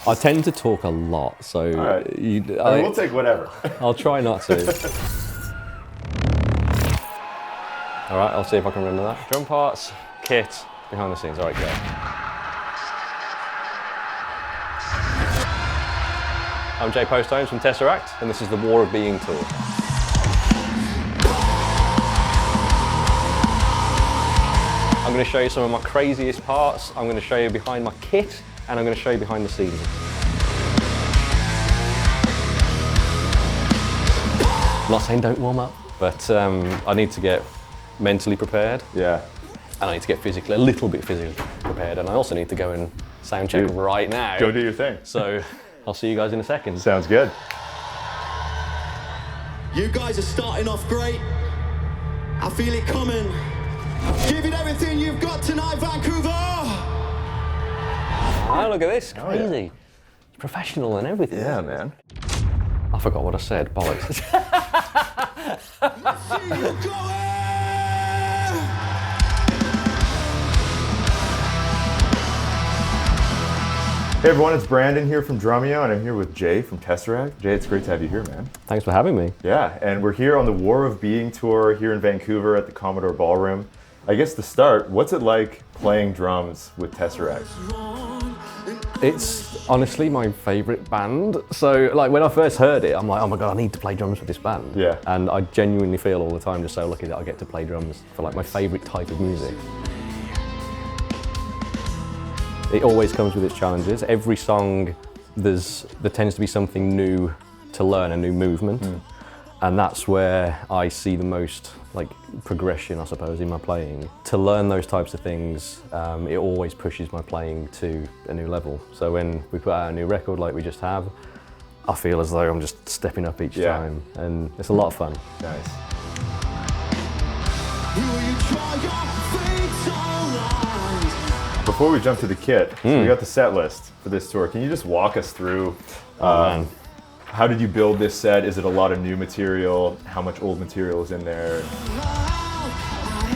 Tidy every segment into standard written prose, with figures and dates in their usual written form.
I tend to talk a lot, so all right. We'll take whatever. I'll try not to. All right, I'll see if I can remember that. Drum parts, kit, behind the scenes. All right, go. I'm Jay Postones from TesseracT, and this is the War of Being tour. I'm going to show you some of my craziest parts. I'm going to show you behind my kit, and I'm going to show you behind the scenes. I'm not saying don't warm up, but I need to get mentally prepared. Yeah. And I need to get a little bit physically prepared, and I also need to go and sound check right now. Go do your thing. So I'll see you guys in a second. Sounds good. You guys are starting off great. I feel it coming. Give it everything you've got tonight, Vancouver! Oh, look at this, crazy. Yeah. Professional and everything. Yeah, man. I forgot what I said, bollocks. Let's see you going! Hey everyone, it's Brandon here from Drumeo, and I'm here with Jay from TesseracT. Jay, it's great to have you here, man. Thanks for having me. Yeah, and we're here on the War of Being tour here in Vancouver at the Commodore Ballroom. I guess to start, what's it like playing drums with TesseracT? It's honestly my favorite band. So like when I first heard it, I'm like, oh my God, I need to play drums with this band. Yeah. And I genuinely feel all the time just so lucky that I get to play drums for like my favorite type of music. It always comes with its challenges. Every song, there tends to be something new to learn, a new movement. And that's where I see the most like progression, I suppose, in my playing. To learn those types of things, it always pushes my playing to a new level. So when we put out a new record like we just have, I feel as though I'm just stepping up each time, and it's a lot of fun. Nice. Before we jump to the kit, so we got the set list for this tour. Can you just walk us through how did you build this set? Is it a lot of new material? How much old material is in there?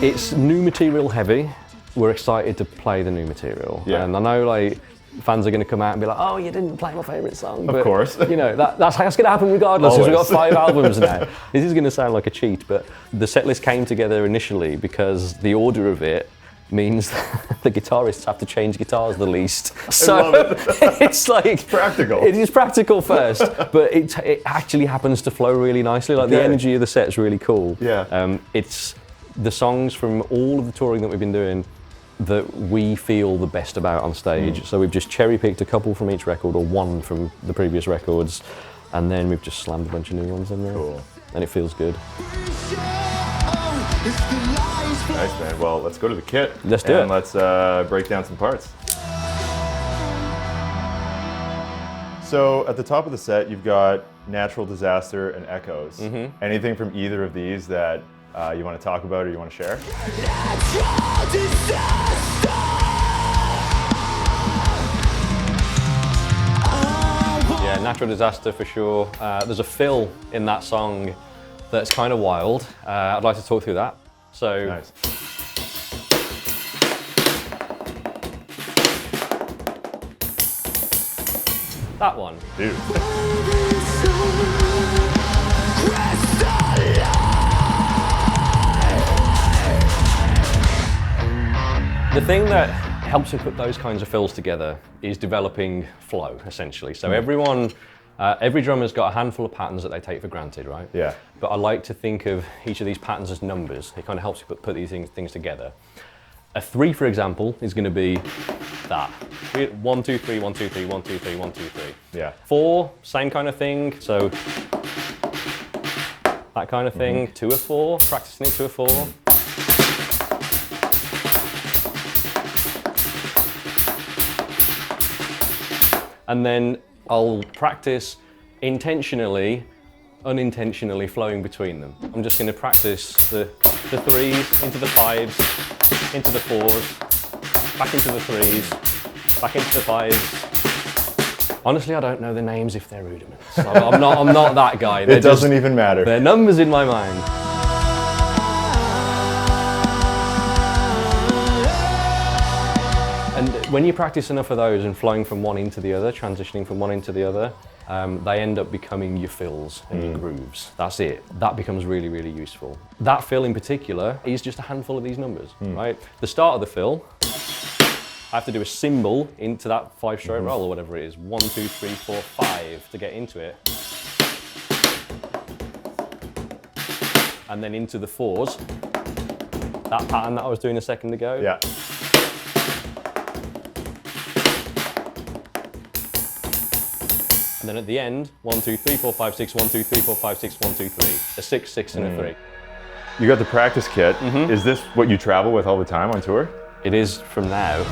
It's new material heavy. We're excited to play the new material. Yeah. And I know like fans are going to come out and be like, oh, you didn't play my favourite song. Of course. You know, that's going to happen regardless, because we've got 5 albums now. This is going to sound like a cheat, but the set list came together initially because the order of it means the guitarists have to change guitars the least. So it's like it's practical. It is practical first, but it actually happens to flow really nicely. Like the energy of the set is really cool. Yeah. It's the songs from all of the touring that we've been doing that we feel the best about on stage. So we've just cherry-picked a couple from each record, or one from the previous records, and then we've just slammed a bunch of new ones in there. Cool. And it feels good. Nice, man. Well, let's go to the kit. Let's do it. And let's break down some parts. So at the top of the set, you've got Natural Disaster and Echoes. Anything from either of these that you want to talk about or you want to share? Natural disaster! Yeah, Natural Disaster for sure. There's a fill in that song that's kind of wild. I'd like to talk through that. So, nice. That one. Dude. The thing that helps me put those kinds of fills together is developing flow, essentially. So every drummer's got a handful of patterns that they take for granted, right? Yeah. But I like to think of each of these patterns as numbers. It kind of helps you put these things together. A 3, for example, is going to be that. 1, 2, 3, 1, 2, 3, 1, 2, 3, 1, 2, 3. Yeah. 4, same kind of thing. So that kind of thing. 2 of 4, practicing it 2 of 4. And then I'll practice intentionally, unintentionally flowing between them. I'm just going to practice the 3s into the 5s, into the 4s, back into the 3s, back into the 5s. Honestly, I don't know the names if they're rudiments. I'm not that guy. It doesn't even matter. They're numbers in my mind. And when you practice enough of those and flowing from one into the other, transitioning from one into the other, they end up becoming your fills and your grooves. That's it. That becomes really, really useful. That fill in particular is just a handful of these numbers, right? The start of the fill, I have to do a cymbal into that 5-stroke roll or whatever it is. 1, 2, 3, 4, 5 to get into it. And then into the 4s. That pattern that I was doing a second ago. Yeah. And then at the end, 1, 2, 3, 4, 5, 6, 1, 2, 3, 4, 5, 6, 1, 2, 3. A 6, 6, and a 3. You got the practice kit. Is this what you travel with all the time on tour? It is from now.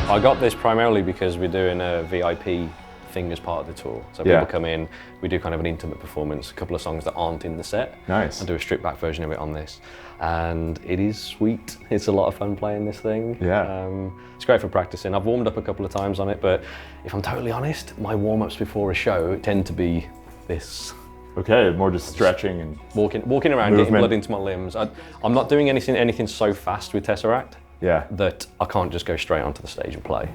I got this primarily because we're doing a VIP thing as part of the tour. So people come in, we do kind of an intimate performance, a couple of songs that aren't in the set. Nice. I do a stripped back version of it on this. And it is sweet. It's a lot of fun playing this thing. Yeah. It's great for practicing. I've warmed up a couple of times on it, but if I'm totally honest, my warm-ups before a show tend to be this. Okay, more just stretching and Walking around, movement. getting blood into my limbs. I'm not doing anything so fast with TesseracT that I can't just go straight onto the stage and play.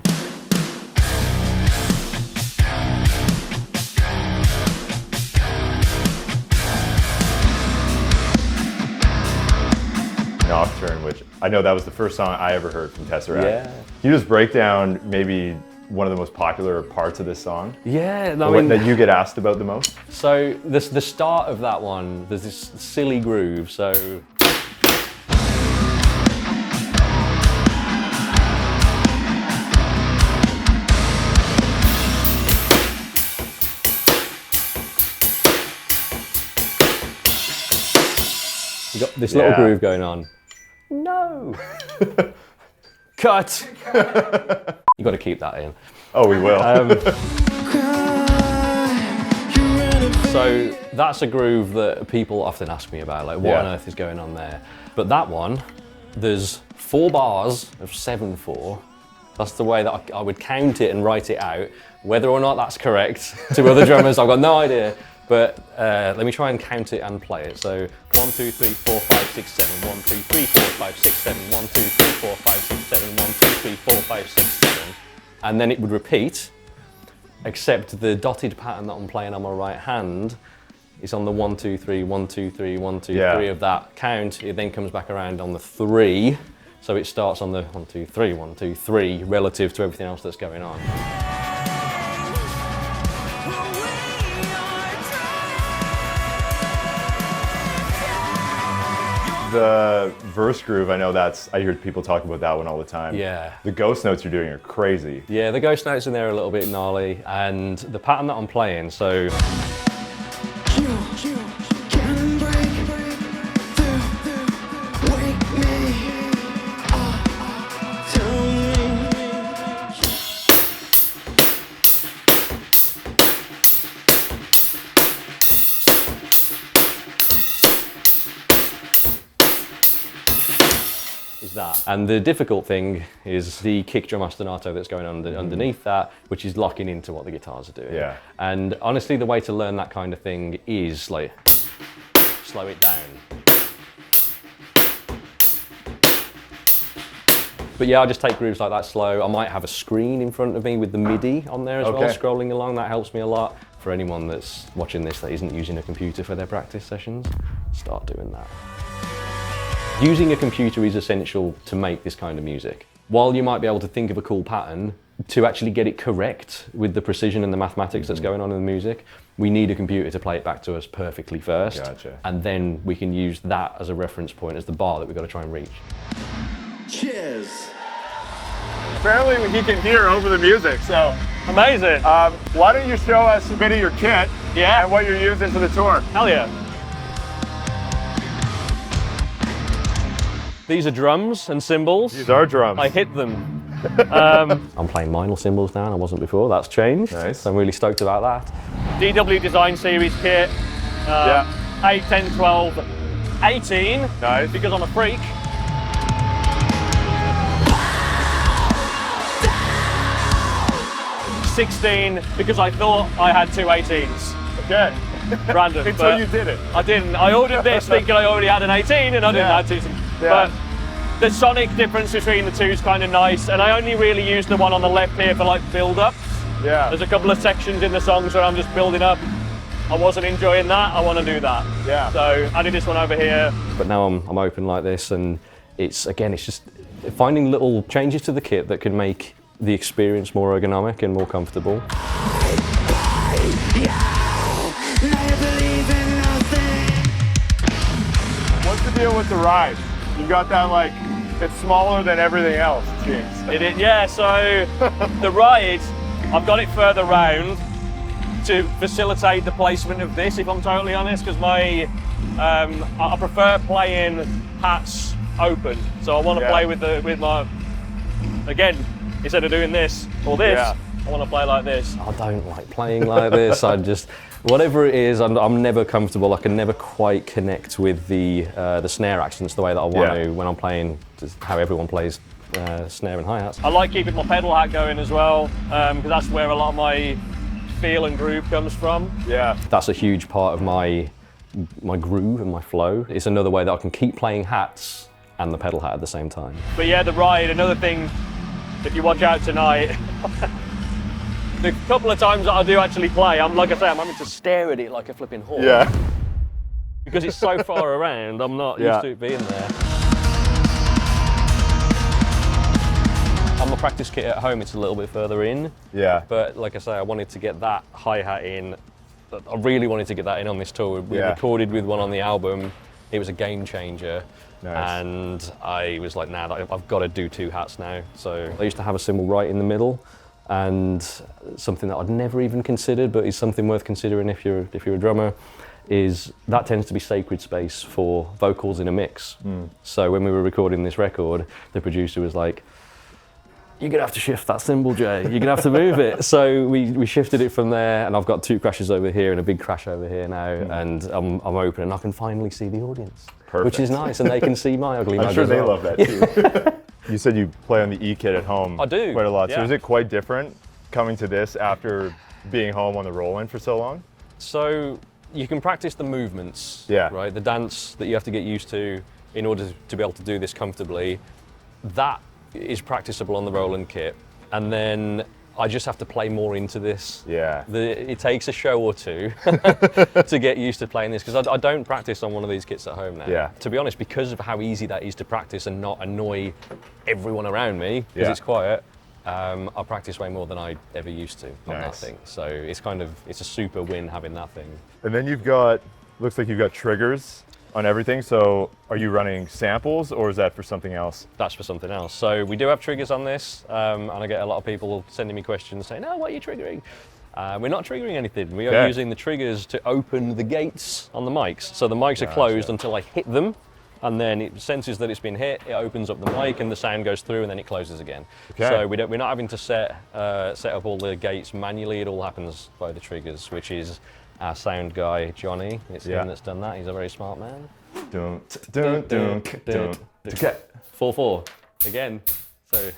Nocturne, which I know that was the first song I ever heard from TesseracT. Yeah. Can you just break down maybe one of the most popular parts of this song? Yeah, That you get asked about the most? So the start of that one, there's this silly groove. So you got this little groove going on. No. Cut. You got to keep that in. Oh, we will. So that's a groove that people often ask me about, like what on earth is going on there? But that one, there's 4 bars of 7/4. That's the way that I would count it and write it out. Whether or not that's correct to other drummers, I've got no idea. But let me try and count it and play it. So 1, 2, 3, 4, 5, 6, 7. 1, 2, 3, 4, 5, 6, 7. 1, 2, 3, 4, 5, 6, 7. 1, 2, 3, 4, 5, 6, 7. And then it would repeat, except the dotted pattern that I'm playing on my right hand is on the 1, 2, 3, 1, 2, 3, 1, 2, 3 of that count. It then comes back around on the 3. So it starts on the 1, 2, 3, 1, 2, 3 relative to everything else that's going on. The verse groove, I know I hear people talk about that one all the time. Yeah. The ghost notes you're doing are crazy. Yeah, the ghost notes in there are a little bit gnarly, and the pattern that I'm playing, so. Is that. And the difficult thing is the kick drum ostinato that's going on underneath that, which is locking into what the guitars are doing. Yeah. And honestly, the way to learn that kind of thing is like, slow it down. But yeah, I just take grooves like that slow. I might have a screen in front of me with the MIDI on there as well, scrolling along. That helps me a lot. For anyone that's watching this that isn't using a computer for their practice sessions, start doing that. Using a computer is essential to make this kind of music. While you might be able to think of a cool pattern, to actually get it correct with the precision and the mathematics that's going on in the music, we need a computer to play it back to us perfectly first. Gotcha. And then we can use that as a reference point, as the bar that we've got to try and reach. Cheers. Apparently he can hear over the music, so Amazing. why don't you show us a bit of your kit and what you're using for the tour? Hell yeah. These are drums and cymbals. These are drums. I hit them. I'm playing minor cymbals now, and I wasn't before. That's changed. Nice. So I'm really stoked about that. DW Design Series kit. 8, 10, 12, 18. Nice. Because I'm a freak. $16 because I thought I had 2 18s. Okay. random. Until but you did it. I didn't. I ordered this thinking I already had an 18 and I didn't have to. But the sonic difference between the two is kind of nice, and I only really use the one on the left here for like build-ups. Yeah. There's a couple of sections in the songs where I'm just building up. I wasn't enjoying that, I want to do that. Yeah. So I did this one over here. But now I'm open like this, and it's just finding little changes to the kit that can make the experience more ergonomic and more comfortable. What's the deal with the ride? You got that like, it's smaller than everything else, it seems. It is, yeah, so the ride, I've got it further round to facilitate the placement of this, if I'm totally honest, because I prefer playing hats open. So I want to play with my, again, instead of doing this or this, I want to play like this. I don't like playing like this. Whatever it is, I'm never comfortable. I can never quite connect with the snare accents the way that I want to when I'm playing, just how everyone plays snare and hi-hats. I like keeping my pedal hat going as well, because that's where a lot of my feel and groove comes from. Yeah. That's a huge part of my groove and my flow. It's another way that I can keep playing hats and the pedal hat at the same time. But yeah, the ride, another thing, if you watch out tonight, the couple of times that I do actually play, I'm having to stare at it like a flipping hawk. Yeah. Because it's so far around, I'm not used to it being there. On my practice kit at home, it's a little bit further in. Yeah. But like I say, I wanted to get that hi-hat in. I really wanted to get that in on this tour. We recorded with one on the album. It was a game changer. Nice. And I was like, nah, I've got to do two hats now. So I used to have a cymbal right in the middle, and something that I'd never even considered, but is something worth considering if you're a drummer, is that tends to be sacred space for vocals in a mix. So when we were recording this record, the producer was like, "You're gonna have to shift that cymbal, Jay. You're gonna have to move it." So we shifted it from there, and I've got two crashes over here and a big crash over here now, and I'm open and I can finally see the audience. Perfect. Which is nice, and they can see my ugly mug. I'm sure as they well. love that too. You said you play on the E kit at home. I do, quite a lot. So yeah. is it quite different coming to this after being home on the Roland for so long? So you can practice the movements, right? The dance that you have to get used to in order to be able to do this comfortably. That is practicable on the Roland kit, and then I just have to play more into this. Yeah. It takes a show or two to get used to playing this, because I don't practice on one of these kits at home now. Yeah. To be honest, because of how easy that is to practice and not annoy everyone around me, because it's quiet, I practice way more than I ever used to on that thing. So it's a super win having that thing. And then looks like you've got triggers on everything. So are you running samples, or is that for something else? That's for something else. So we do have triggers on this, and I get a lot of people sending me questions saying, "Oh, what are you triggering?" We're not triggering anything. We are using the triggers to open the gates on the mics. So the mics are closed until I hit them, and then it senses that it's been hit, it opens up the mic and the sound goes through, and then it closes again. Okay. So we're not having to set up all the gates manually. It all happens by the triggers, which is our sound guy, Johnny. It's him that's done that. He's a very smart man. 4/4 again. So.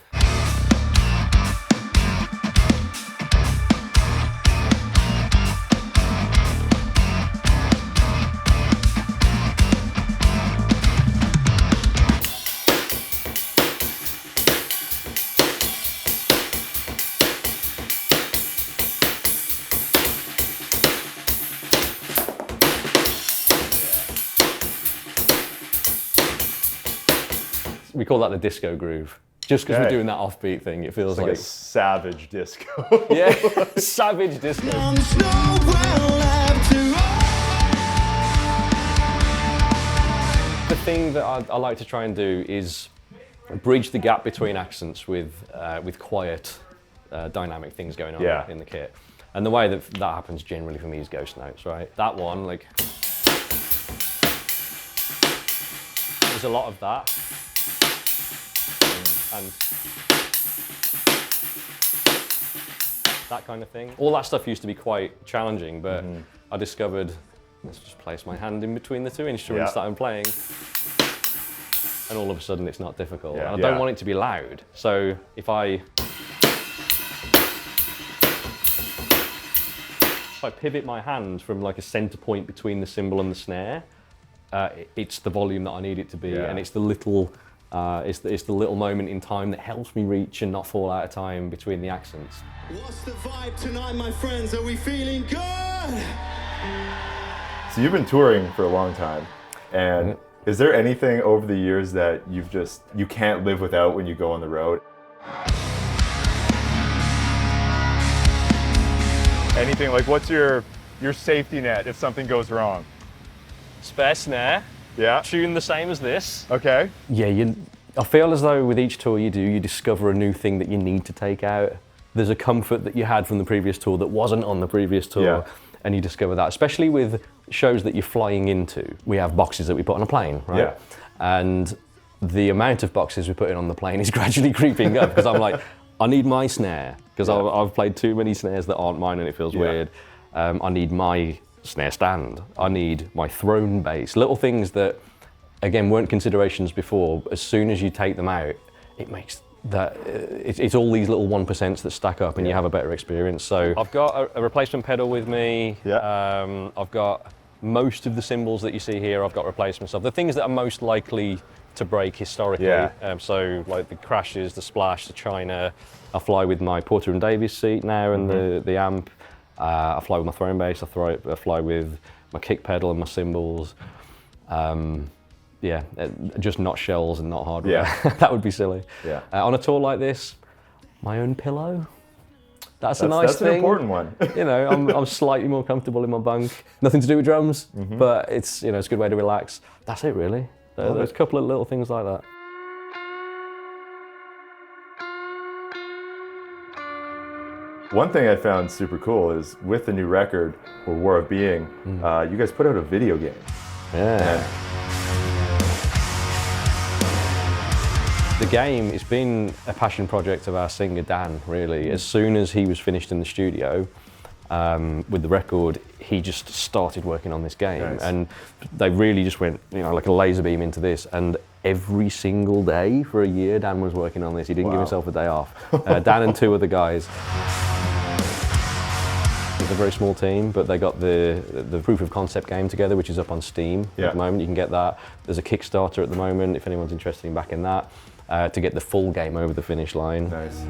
We call that the disco groove. Just because we're doing that offbeat thing, it feels like like a savage disco. Yeah, savage disco. The thing that I like to try and do is bridge the gap between accents with quiet, dynamic things going on in the kit. And the way that happens generally for me is ghost notes, right? That one, like, there's a lot of that. And that kind of thing. All that stuff used to be quite challenging, but I discovered, let's just place my hand in between the two instruments that I'm playing, and all of a sudden it's not difficult. And I don't want it to be loud, so if I if I pivot my hand from like a center point between the cymbal and the snare, it's the volume that I need it to be, and it's the little moment in time that helps me reach and not fall out of time between the accents. What's the vibe tonight, my friends? Are we feeling good? So you've been touring for a long time, and is there anything over the years that you can't live without when you go on the road? Anything like, what's your safety net if something goes wrong? Spare snare, Yeah. tune the same as this. Okay. Yeah, I feel as though with each tour you discover a new thing that you need to take out. There's a comfort that you had from the previous tour that wasn't on the previous tour, and you discover that, especially with shows that you're flying into. We have boxes that we put on a plane, right? Yeah. And the amount of boxes we put in on the plane is gradually creeping up, because I'm like, I need my snare, because I've played too many snares that aren't mine and it feels weird. I need my snare stand. I need my throne bass. Little things that, again, weren't considerations before. As soon as you take them out, it makes that, it's all these little 1% that stack up and you have a better experience. So I've got a replacement pedal with me. I've got most of the cymbals that you see here, I've got replacements of. The things that are most likely to break historically. So like the crashes, the splash, the china. I fly with my Porter and Davies seat now and the amp. I fly with my throne bass, I fly with my kick pedal and my cymbals. Just not shells and not hardware. That would be silly. On a tour like this, my own pillow. That's a nice thing. That's an important one. You know, I'm slightly more comfortable in my bunk. Nothing to do with drums, but it's it's a good way to relax. That's it really. There's a couple of little things like that. One thing I found super cool is with the new record, or War of Being, you guys put out a video game. The game, it's been a passion project of our singer Dan, really. As soon as he was finished in the studio with the record, he just started working on this game. And they really just went, like a laser beam into this. And every single day for a year, Dan was working on this. He didn't give himself a day off. Dan and two other guys. It's a very small team, but they got the proof of concept game together, which is up on Steam at the moment. You can get that. There's a Kickstarter at the moment, if anyone's interested in backing that, to get the full game over the finish line. Nice.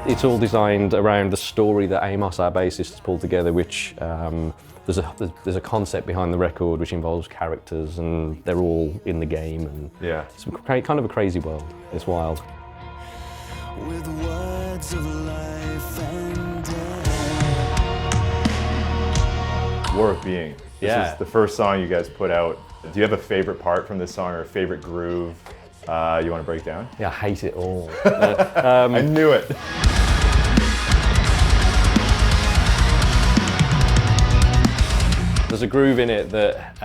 It's all designed around the story that Amos, our bassist, has pulled together, which there's a concept behind the record which involves characters, and they're all in the game. And it's kind of a crazy world. It's wild. With words of life and death. War of Being. This is the first song you guys put out. Do you have a favorite part from this song or a favorite groove you want to break down? Yeah, I hate it all. I knew it. There's a groove in it that,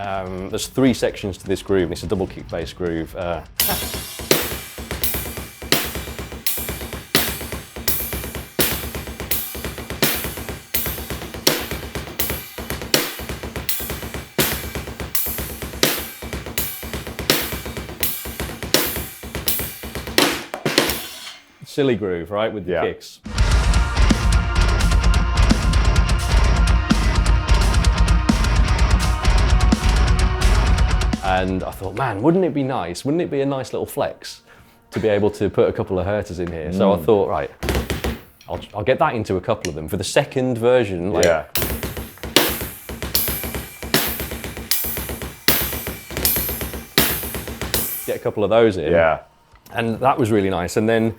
there's 3 sections to this groove, and it's a double kick bass groove. Silly groove, right, with the kicks. And I thought, man, wouldn't it be nice? Wouldn't it be a nice little flex to be able to put a couple of herters in here? So I thought, right, I'll get that into a couple of them. For the second version, get a couple of those in. And that was really nice. And then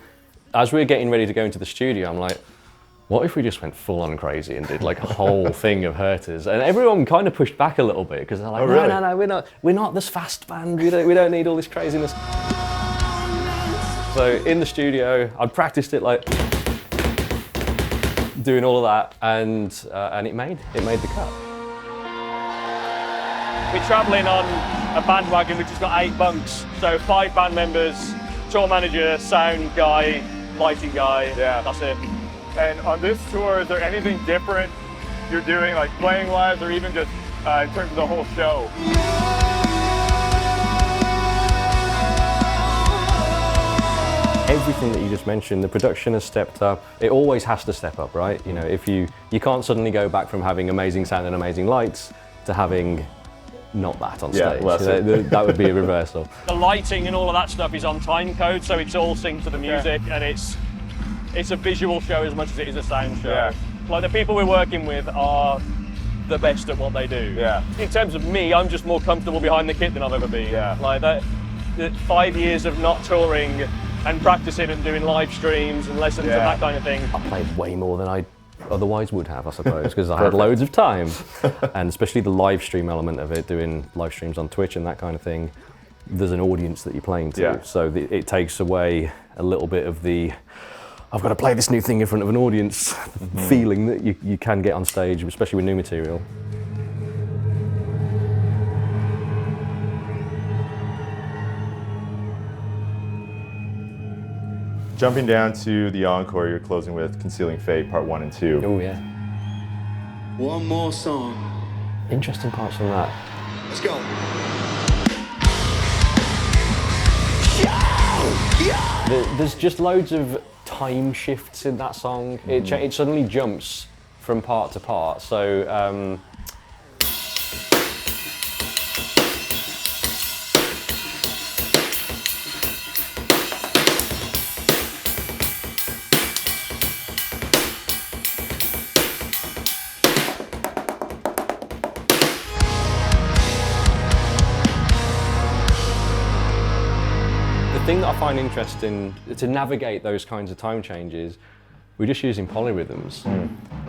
as we were getting ready to go into the studio, I'm like, what if we just went full on crazy and did like a whole thing of herters? And everyone kind of pushed back a little bit because they're like, no, we're not this fast band. We don't need all this craziness. So in the studio, I'd practiced it like doing all of that, and it made the cut. We're travelling on a bandwagon which has got 8 bunks, so 5 band members, tour manager, sound guy, lighting guy. That's it. And on this tour, is there anything different you're doing, like playing wise, or even just in terms of the whole show? everything that you just mentioned, the production has stepped up. It always has to step up, right? You know, if you can't suddenly go back from having amazing sound and amazing lights to having not that on stage. Well, that would be a reversal. The lighting and all of that stuff is on time code, so it's all synced to the music, and it's a visual show as much as it is a sound show. Yeah. Like the people we're working with are the best at what they do. Yeah. In terms of me, I'm just more comfortable behind the kit than I've ever been. Yeah. Like that 5 years of not touring and practicing and doing live streams and lessons and that kind of thing. I played way more than I otherwise would have, I suppose, because I had loads of time. And especially the live stream element of it, doing live streams on Twitch and that kind of thing, there's an audience that you're playing to. Yeah. So it takes away a little bit of the, I've got to play this new thing in front of an audience feeling that you can get on stage, especially with new material. Jumping down to the encore, you're closing with Concealing Fate, Part 1 and 2. Oh yeah. One more song. Interesting parts from that. Let's go. There's just loads of time shifts in that song. It suddenly jumps from part to part. So the thing that I find interesting to navigate those kinds of time changes, we're just using polyrhythms.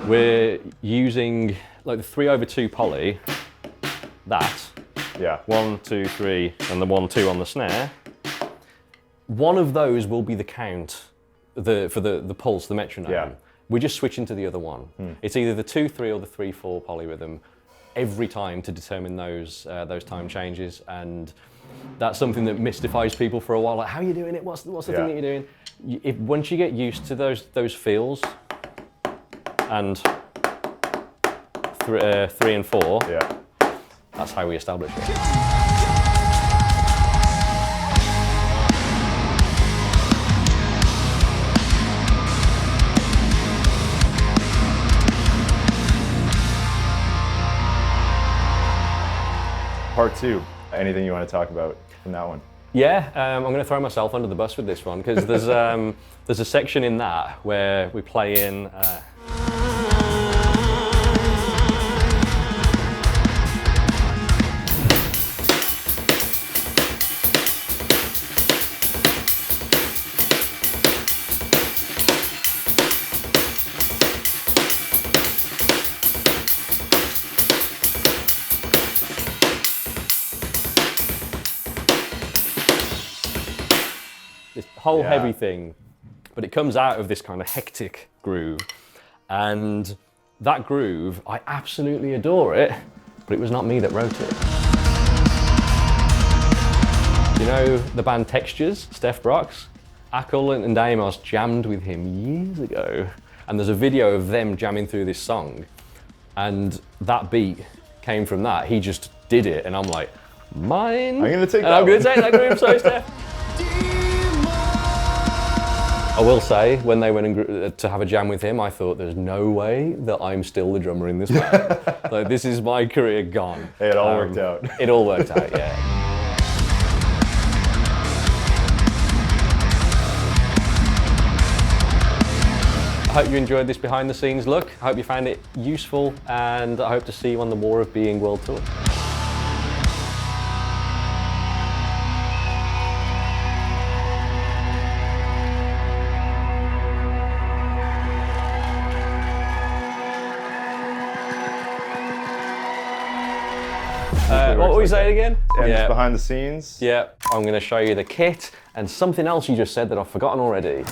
We're using like the 3/2 poly, that, Yeah. 1, 2, 3, and the 1, 2 on the snare. One of those will be the count for the pulse, the metronome. Yeah. We're just switching to the other one. It's either the 2/3 or the 3/4 polyrhythm every time to determine those time changes, and that's something that mystifies people for a while. Like, how are you doing it? What's the thing that you're doing? Once you get used to those feels, and 3 and 4, Yeah. that's how we establish it. Part 2. Anything you want to talk about from that one? Yeah, I'm going to throw myself under the bus with this one because there's a section in that where we play in. This whole heavy thing, but it comes out of this kind of hectic groove, and that groove, I absolutely adore it, but it was not me that wrote it. You know the band Textures, Steph Brox? Ackle and Amos jammed with him years ago, and there's a video of them jamming through this song, and that beat came from that. He just did it, and I'm like, mine? I'm going to take And that I'm going one. to take that groove, so Steph. I will say, when they went to have a jam with him, I thought there's no way that I'm still the drummer in this band. Like, this is my career gone. Hey, it all worked out. It all worked out, yeah. I hope you enjoyed this behind the scenes look. I hope you found it useful, and I hope to see you on the War of Being World Tour. What were we saying again? And it's behind the scenes. Yeah, I'm going to show you the kit and something else you just said that I've forgotten already.